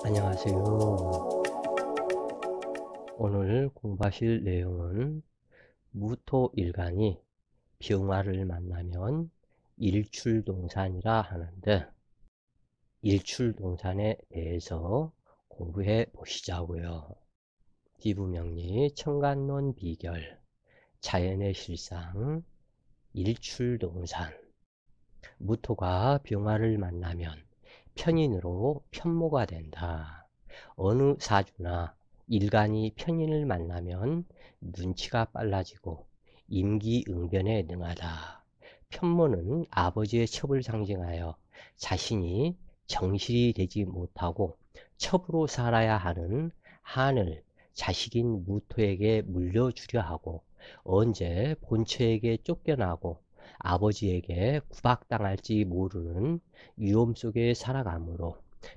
안녕하세요. 오늘 공부하실 내용은 무토일간이 병화를 만나면 일출동산이라 하는데, 일출동산에 대해서 공부해 보시자고요. 기부명리, 청간론 비결, 자연의 실상, 일출동산. 무토가 병화를 만나면 편인으로 편모가 된다. 어느 사주나 일간이 편인을 만나면 눈치가 빨라지고 임기응변에 능하다. 편모는 아버지의 첩을 상징하여 자신이 정실이 되지 못하고 첩으로 살아야 하는 한을 자식인 무토에게 물려주려 하고, 언제 본처에게 쫓겨나고 아버지에게 구박당할지 모르는 위험 속에 살아가므로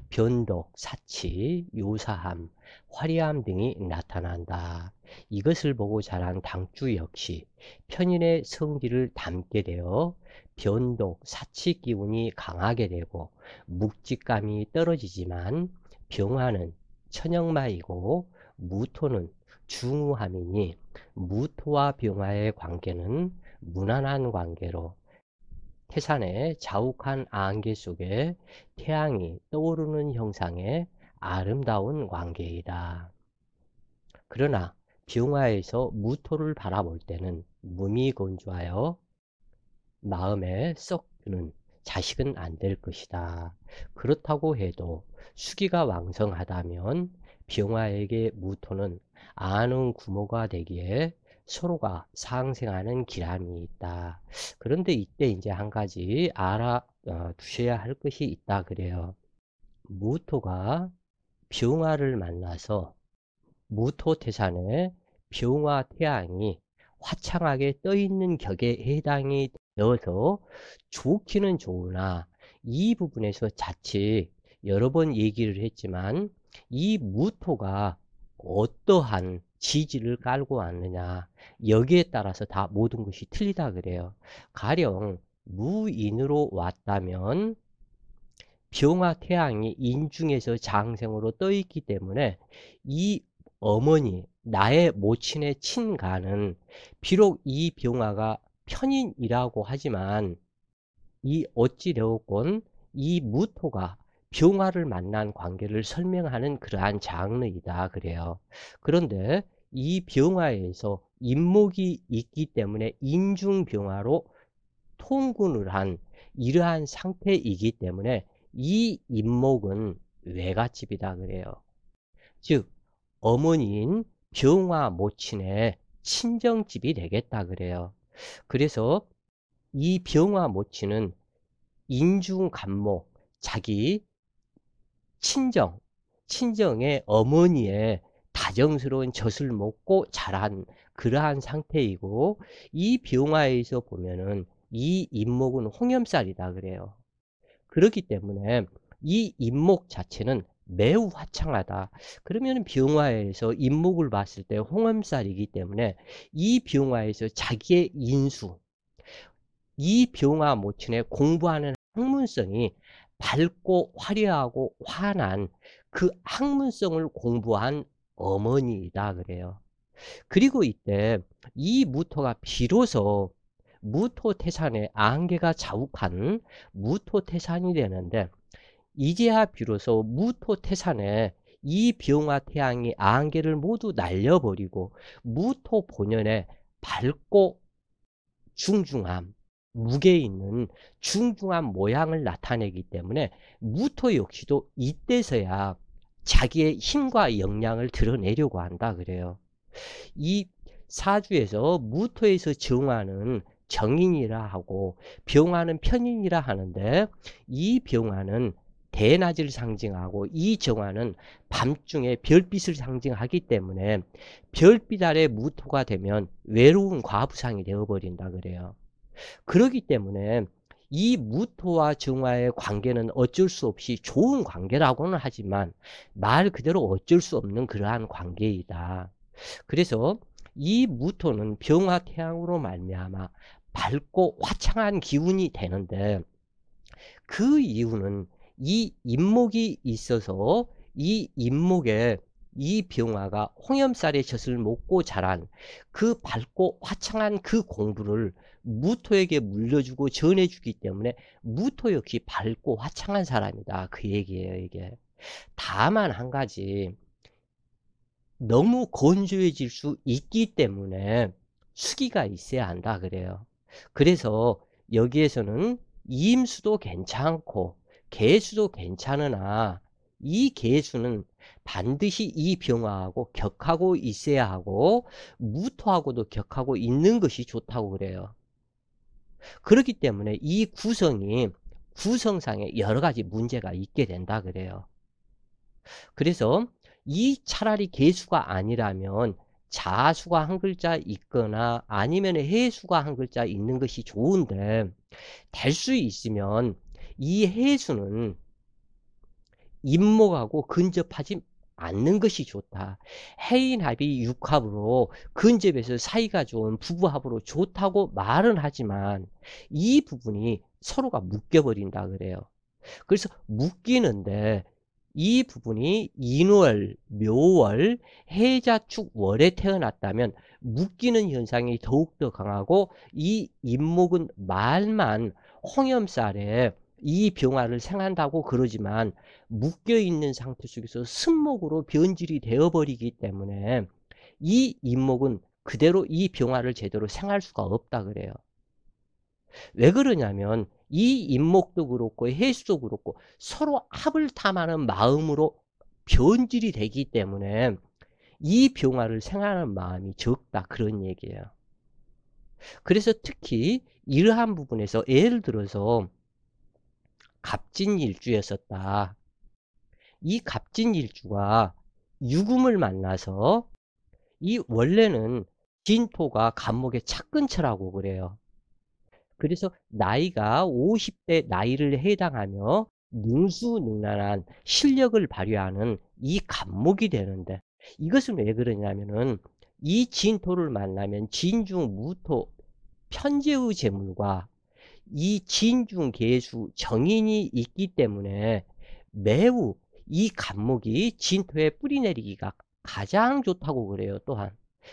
변덕, 사치, 요사함, 화려함 등이 나타난다. 이것을 보고 자란 당주 역시 편인의 성질을 담게 되어 변덕, 사치 기운이 강하게 되고 묵직감이 떨어지지만, 병화는 천역마이고 무토는 중후함이니 무토와 병화의 관계는 무난한 관계로, 태산의 자욱한 안개 속에 태양이 떠오르는 형상의 아름다운 관계이다. 그러나 병화에서 무토를 바라볼 때는 몸이 건조하여 마음에 썩 드는 자식은 안 될 것이다. 그렇다고 해도 수기가 왕성하다면 병화에게 무토는 아는 구모가 되기에 서로가 상생하는 기람이 있다. 그런데 이때 이제 한 가지 두셔야 할 것이 있다 그래요. 무토가 병화를 만나서 무토태산에 병화 태양이 화창하게 떠있는 격에 해당이 되어서 좋기는 좋으나, 이 부분에서 자칫 여러 번 얘기를 했지만 이 무토가 어떠한 지지를 깔고 왔느냐, 여기에 따라서 다 모든 것이 틀리다 그래요. 가령 무인으로 왔다면 병화 태양이 인중에서 장생으로 떠 있기 때문에 이 어머니, 나의 모친의 친가는 비록 이 병화가 편인이라고 하지만 이 어찌되었건 이 무토가 병화를 만난 관계를 설명하는 그러한 장르이다 그래요. 그런데 이 병화에서 인목이 있기 때문에 인중병화로 통군을 한 이러한 상태이기 때문에 이 인목은 외갓집이다 그래요. 즉 어머니인 병화 모친의 친정집이 되겠다 그래요. 그래서 이 병화 모친은 인중간목, 자기 친정의 어머니의 다정스러운 젖을 먹고 자란 그러한 상태이고, 이 병화에서 보면은 이 인목은 홍염살이다 그래요. 그렇기 때문에 이 인목 자체는 매우 화창하다. 그러면 병화에서 인목을 봤을 때 홍염살이기 때문에 이 병화에서 자기의 인수, 이 병화 모친의 공부하는 학문성이 밝고 화려하고 환한 그 학문성을 공부한 어머니이다 그래요. 그리고 이때 이 무토가 비로소 무토태산의 안개가 자욱한 무토태산이 되는데, 이제야 비로소 무토태산에 이 병화 태양이 안개를 모두 날려버리고 무토 본연의 밝고 중중함, 무게 있는 중중한 모양을 나타내기 때문에 무토 역시도 이때서야 자기의 힘과 역량을 드러내려고 한다 그래요. 이 사주에서 무토에서 정화는 정인이라 하고 병화는 편인이라 하는데, 이 병화는 대낮을 상징하고 이 정화는 밤중에 별빛을 상징하기 때문에 별빛 아래 무토가 되면 외로운 과부상이 되어버린다 그래요. 그렇기 때문에 이 무토와 정화의 관계는 어쩔 수 없이 좋은 관계라고는 하지만 말 그대로 어쩔 수 없는 그러한 관계이다. 그래서 이 무토는 병화 태양으로 말미암아 밝고 화창한 기운이 되는데, 그 이유는 이 인목이 있어서 이 인목에 이 병화가 홍염살의 젖을 먹고 자란 그 밝고 화창한 그 공부를 무토에게 물려주고 전해주기 때문에 무토 역시 밝고 화창한 사람이다. 그 얘기예요, 이게. 다만 한 가지, 너무 건조해질 수 있기 때문에 수기가 있어야 한다 그래요. 그래서 여기에서는 임수도 괜찮고 개수도 괜찮으나 이 개수는 반드시 이 병화하고 격하고 있어야 하고 무토하고도 격하고 있는 것이 좋다고 그래요. 그렇기 때문에 이 구성이 구성상에 여러 가지 문제가 있게 된다 그래요. 그래서 이 차라리 개수가 아니라면 자수가 한 글자 있거나 아니면 해수가 한 글자 있는 것이 좋은데, 될 수 있으면 이 해수는 임목하고 근접하지 않는 것이 좋다. 해인합이 육합으로 근접해서 사이가 좋은 부부합으로 좋다고 말은 하지만 이 부분이 서로가 묶여버린다 그래요. 그래서 묶이는데 이 부분이 인월, 묘월, 해자축 월에 태어났다면 묶이는 현상이 더욱더 강하고 이 임목은 말만 홍염살에 이 병화를 생한다고 그러지만 묶여있는 상태 속에서 승목으로 변질이 되어버리기 때문에 이 임목은 그대로 이 병화를 제대로 생할 수가 없다 그래요. 왜 그러냐면 이 임목도 그렇고 해수도 그렇고 서로 합을 탐하는 마음으로 변질이 되기 때문에 이 병화를 생하는 마음이 적다 그런 얘기예요. 그래서 특히 이러한 부분에서 예를 들어서 갑진일주였었다. 이 갑진일주가 유금을 만나서 이 원래는 진토가 갑목의 착근처라고 그래요. 그래서 나이가 50대 나이를 해당하며 능수능란한 실력을 발휘하는 이 갑목이 되는데, 이것은 왜 그러냐면은 이 진토를 만나면 진중 무토 편재의 재물과 이 진중 계수 정인이 있기 때문에 매우 이 갑목이 진토에 뿌리 내리기가 가장 좋다고 그래요. 또한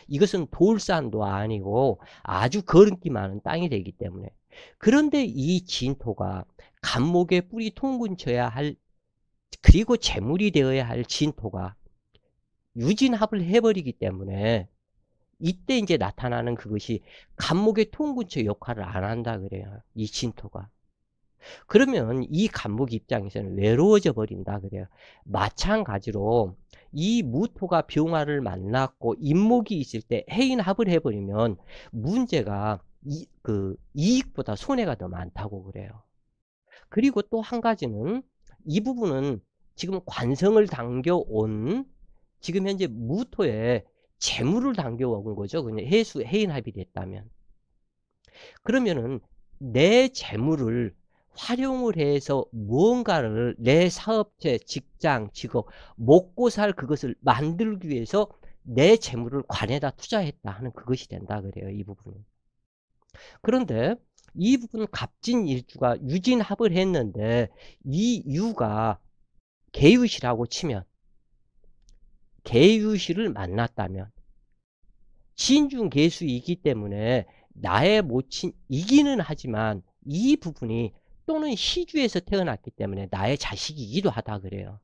이것은 돌산도 아니고 아주 거름기 많은 땅이 되기 때문에. 그런데 이 진토가 갑목의 뿌리 통근쳐야 할, 그리고 재물이 되어야 할 진토가 유진합을 해버리기 때문에 이때 이제 나타나는 그것이 갑목의 통근처 역할을 안 한다 그래요. 이 진토가. 그러면 이 간목 입장에서는 외로워져 버린다 그래요. 마찬가지로 이 무토가 병화를 만났고 임목이 있을 때 해인합을 해버리면 문제가 이익보다 손해가 더 많다고 그래요. 그리고 또 한 가지는 이 부분은 지금 관성을 당겨온 지금 현재 무토에 재물을 당겨온 거죠. 그냥 해인합이 됐다면. 그러면은 내 재물을 활용을 해서 무언가를 내 사업체, 직장, 직업, 먹고 살 그것을 만들기 위해서 내 재물을 관에다 투자했다 하는 그것이 된다 그래요. 이 부분은. 그런데 이 부분은 갑진일주가 유진합을 했는데 이 유가 개유시라고 치면, 개유시를 만났다면 신중개수이기 때문에 나의 모친 이기는 하지만 이 부분이 또는 시주에서 태어났기 때문에 나의 자식이기도 하다 그래요.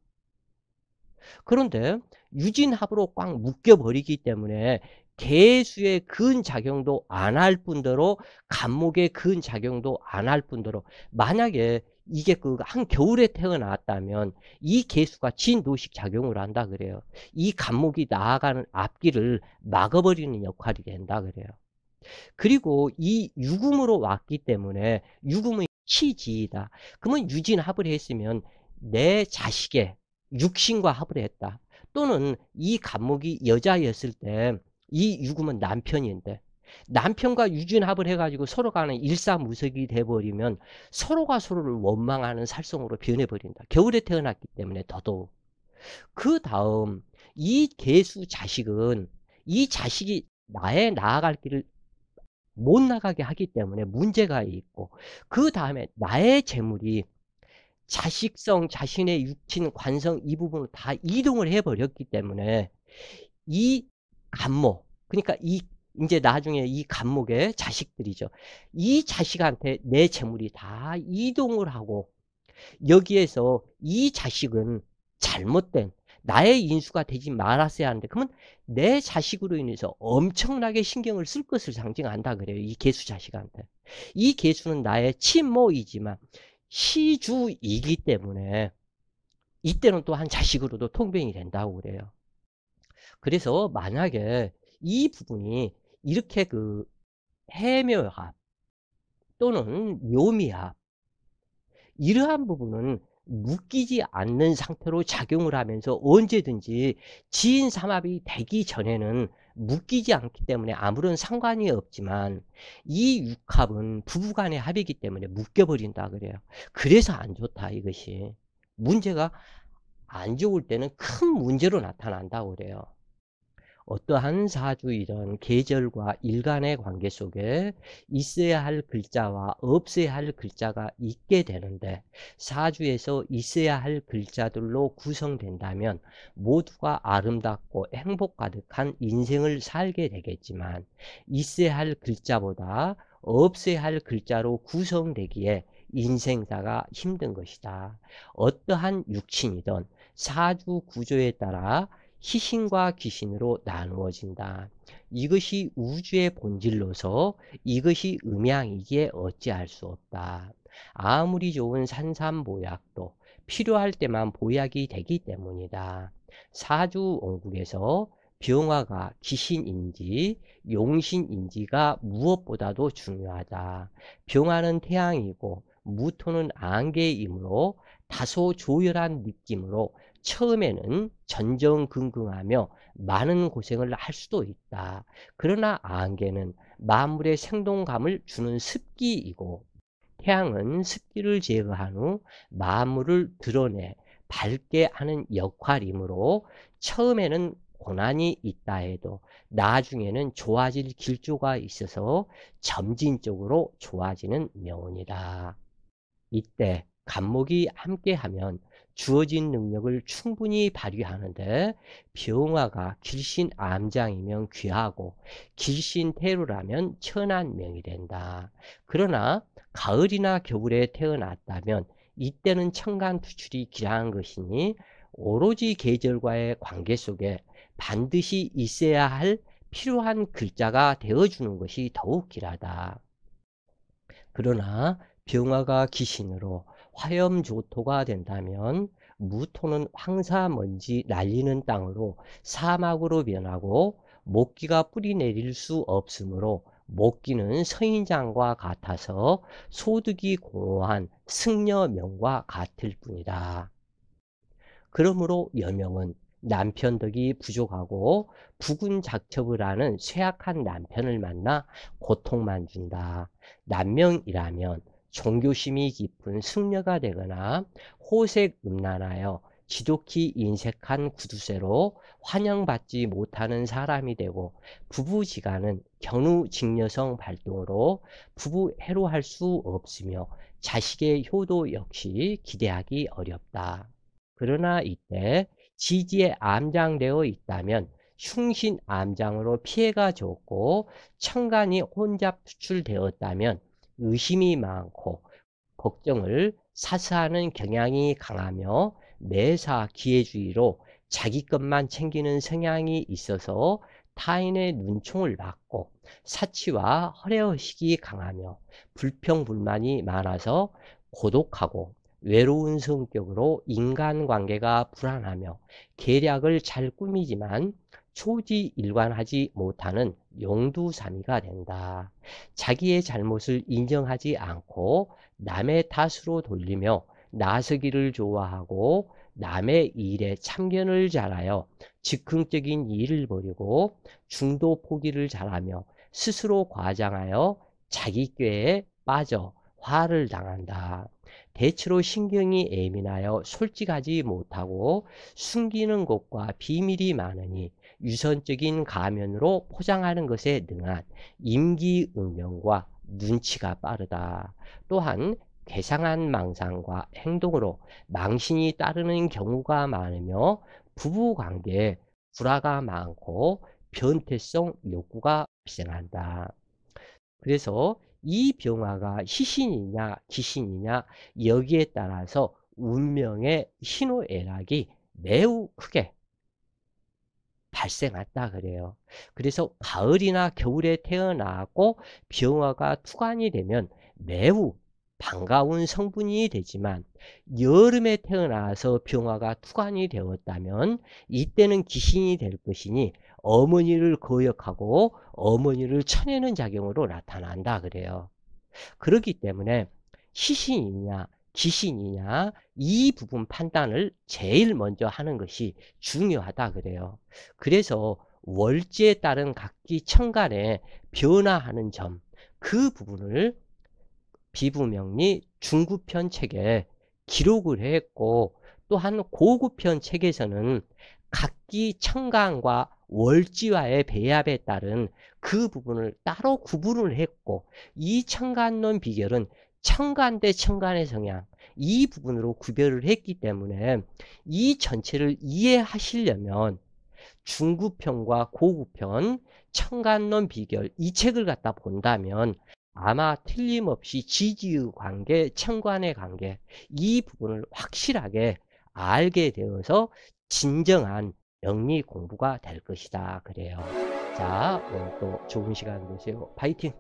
그런데 유진합으로 꽉 묶여버리기 때문에 개수의 근작용도 안 할 뿐더러 간목의 근작용도 안 할 뿐더러, 만약에 이게 그 한겨울에 태어났다면 이 개수가 진도식 작용을 한다 그래요. 이 간목이 나아가는 앞길을 막아버리는 역할이 된다 그래요. 그리고 이 유금으로 왔기 때문에 유금은 치지이다. 그러면 유진합을 했으면 내 자식의 육신과 합을 했다. 또는 이 간목이 여자였을 때 이 유금은 남편인데 남편과 유진합을 해가지고 서로 간에 일사무석이 돼버리면 서로가 서로를 원망하는 살성으로 변해버린다. 겨울에 태어났기 때문에 더더욱. 그 다음 이 개수 자식은 이 자식이 나의 나아갈 길을 못 나가게 하기 때문에 문제가 있고, 그 다음에 나의 재물이 자식성, 자신의 육친, 관성 이 부분을 다 이동을 해 버렸기 때문에 이 간목, 그러니까 이 인제 나중에 이 간목의 자식들이죠. 이 자식한테 내 재물이 다 이동을 하고, 여기에서 이 자식은 잘못된 나의 인수가 되지 말았어야 하는데, 그러면 내 자식으로 인해서 엄청나게 신경을 쓸 것을 상징한다 그래요, 이 계수 자식한테. 이 계수는 나의 친모이지만 시주이기 때문에 이때는 또한 자식으로도 통병이 된다고 그래요. 그래서 만약에 이 부분이 이렇게 해묘합 또는 묘미합, 이러한 부분은 묶이지 않는 상태로 작용을 하면서 언제든지 지인 삼합이 되기 전에는 묶이지 않기 때문에 아무런 상관이 없지만, 이 육합은 부부간의 합이기 때문에 묶여버린다 그래요. 그래서 안 좋다 이것이. 문제가 안 좋을 때는 큰 문제로 나타난다고 그래요. 어떠한 사주이든 계절과 일간의 관계 속에 있어야 할 글자와 없어야 할 글자가 있게 되는데, 사주에서 있어야 할 글자들로 구성된다면 모두가 아름답고 행복 가득한 인생을 살게 되겠지만, 있어야 할 글자보다 없어야 할 글자로 구성되기에 인생사가 힘든 것이다. 어떠한 육친이든 사주 구조에 따라 희신과 귀신으로 나누어진다. 이것이 우주의 본질로서 이것이 음양이기에 어찌할 수 없다. 아무리 좋은 산삼보약도 필요할 때만 보약이 되기 때문이다. 사주원국에서 병화가 귀신인지 용신인지가 무엇보다도 중요하다. 병화는 태양이고 무토는 안개이므로 다소 조열한 느낌으로 처음에는 전전긍긍하며 많은 고생을 할 수도 있다. 그러나 안개는 만물의 생동감을 주는 습기이고, 태양은 습기를 제거한 후 만물을 드러내 밝게 하는 역할이므로, 처음에는 고난이 있다 해도 나중에는 좋아질 길조가 있어서 점진적으로 좋아지는 명운이다. 이때 간목이 함께하면 주어진 능력을 충분히 발휘하는데, 병화가 길신암장이면 귀하고 길신태루라면 천한 명이 된다. 그러나 가을이나 겨울에 태어났다면 이때는 천간투출이 길한 것이니, 오로지 계절과의 관계 속에 반드시 있어야 할 필요한 글자가 되어주는 것이 더욱 길하다. 그러나 병화가 기신으로 화염조토가 된다면 무토는 황사먼지 날리는 땅으로 사막으로 변하고, 목기가 뿌리 내릴 수 없으므로 목기는 서인장과 같아서 소득이 공허한 승려명과 같을 뿐이다. 그러므로 여명은 남편 덕이 부족하고 부군작첩을 하는 쇠약한 남편을 만나 고통만 준다. 남명이라면 종교심이 깊은 승려가 되거나 호색음란하여 지독히 인색한 구두쇠로 환영받지 못하는 사람이 되고, 부부지간은 견우직녀성 발동으로 부부 해로할 수 없으며 자식의 효도 역시 기대하기 어렵다. 그러나 이때 지지에 암장되어 있다면 흉신 암장으로 피해가 적고, 천간이 혼잡 투출되었다면 의심이 많고 걱정을 사스하는 경향이 강하며 매사 기회주의로 자기 것만 챙기는 성향이 있어서 타인의 눈총을 받고, 사치와 허례허식이 강하며 불평불만이 많아서 고독하고 외로운 성격으로 인간관계가 불안하며 계략을 잘 꾸미지만 초지일관하지 못하는 용두사미가 된다. 자기의 잘못을 인정하지 않고 남의 탓으로 돌리며 나서기를 좋아하고, 남의 일에 참견을 잘하여 즉흥적인 일을 벌이고, 중도 포기를 잘하며 스스로 과장하여 자기 꾀에 빠져 화를 당한다. 대체로 신경이 예민하여 솔직하지 못하고 숨기는 것과 비밀이 많으니 유선적인 가면으로 포장하는 것에 능한 임기응변과 눈치가 빠르다. 또한 괴상한 망상과 행동으로 망신이 따르는 경우가 많으며 부부관계에 불화가 많고 변태성 욕구가 발생한다. 그래서 이 병화가 시신이냐 귀신이냐 여기에 따라서 운명의 희노애락이 매우 크게 발생한다 그래요. 그래서 가을이나 겨울에 태어나고 병화가 투관이 되면 매우 반가운 성분이 되지만 여름에 태어나서 병화가 투관이 되었다면 이때는 귀신이 될 것이니 어머니를 거역하고 어머니를 쳐내는 작용으로 나타난다 그래요. 그렇기 때문에 시신이냐 귀신이냐 이 부분 판단을 제일 먼저 하는 것이 중요하다 그래요. 그래서 월지에 따른 각기 천간에 변화하는 점, 그 부분을 비부명리 중구편 책에 기록을 했고, 또한 고구편 책에서는 각기 천간과 월지와의 배합에 따른 그 부분을 따로 구분을 했고, 이 천간론 비결은 천간 대 천간의 성향, 이 부분으로 구별을 했기 때문에 이 전체를 이해하시려면 중구편과 고구편, 천간론 비결 이 책을 갖다 본다면 아마 틀림없이 지지의 관계, 천간의 관계 이 부분을 확실하게 알게 되어서 진정한 명리 공부가 될 것이다 그래요. 자, 오늘 또 좋은 시간 되세요. 파이팅!